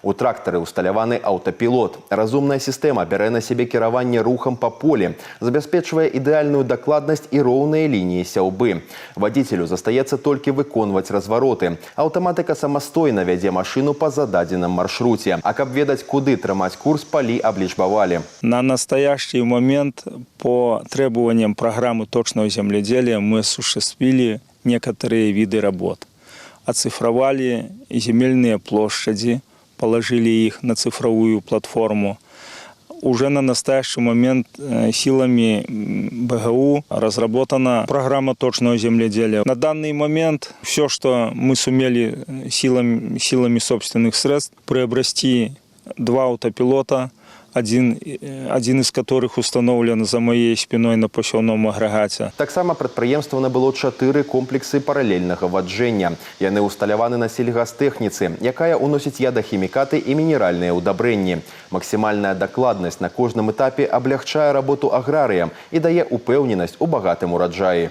У трактары усталяваны аўтапілот. Разумная сістэма бярэ на сябе кіраванне рухам па полі, забяспечвае ідэальную дакладнасць і роўныя лініі сяўбы. Вадзіцелю застаецца толькі выконваць развароты. Аўтаматыка самастойна вядзе машыну па зададзеным маршруце. А каб ведаць, куды трымаць курс, палі аблічбавалі. На настоящий момент по требованиям программы точного земледелия мы осуществили некоторые виды работ. Оцифровали земельные площади, положили их на цифровую платформу. Уже на настоящий момент силами БГУ разработана программа точного земледелия. На данный момент все, что мы сумели силами собственных средств приобрести 2 автопилота, один из которых установлен за моей спиной на посевном агрегате. Таксама прадпрыемства набыло 4 комплексы паралельнага ваджэння. Яны усталяваны на сельгастэхніцы, якая уносіць ядахімікаты і мінеральныя ўдабрэнні. Максімальная дакладнасць на кожным этапе аблягчае работу аграрыям і дае упэўненасць у багатым ураджаі.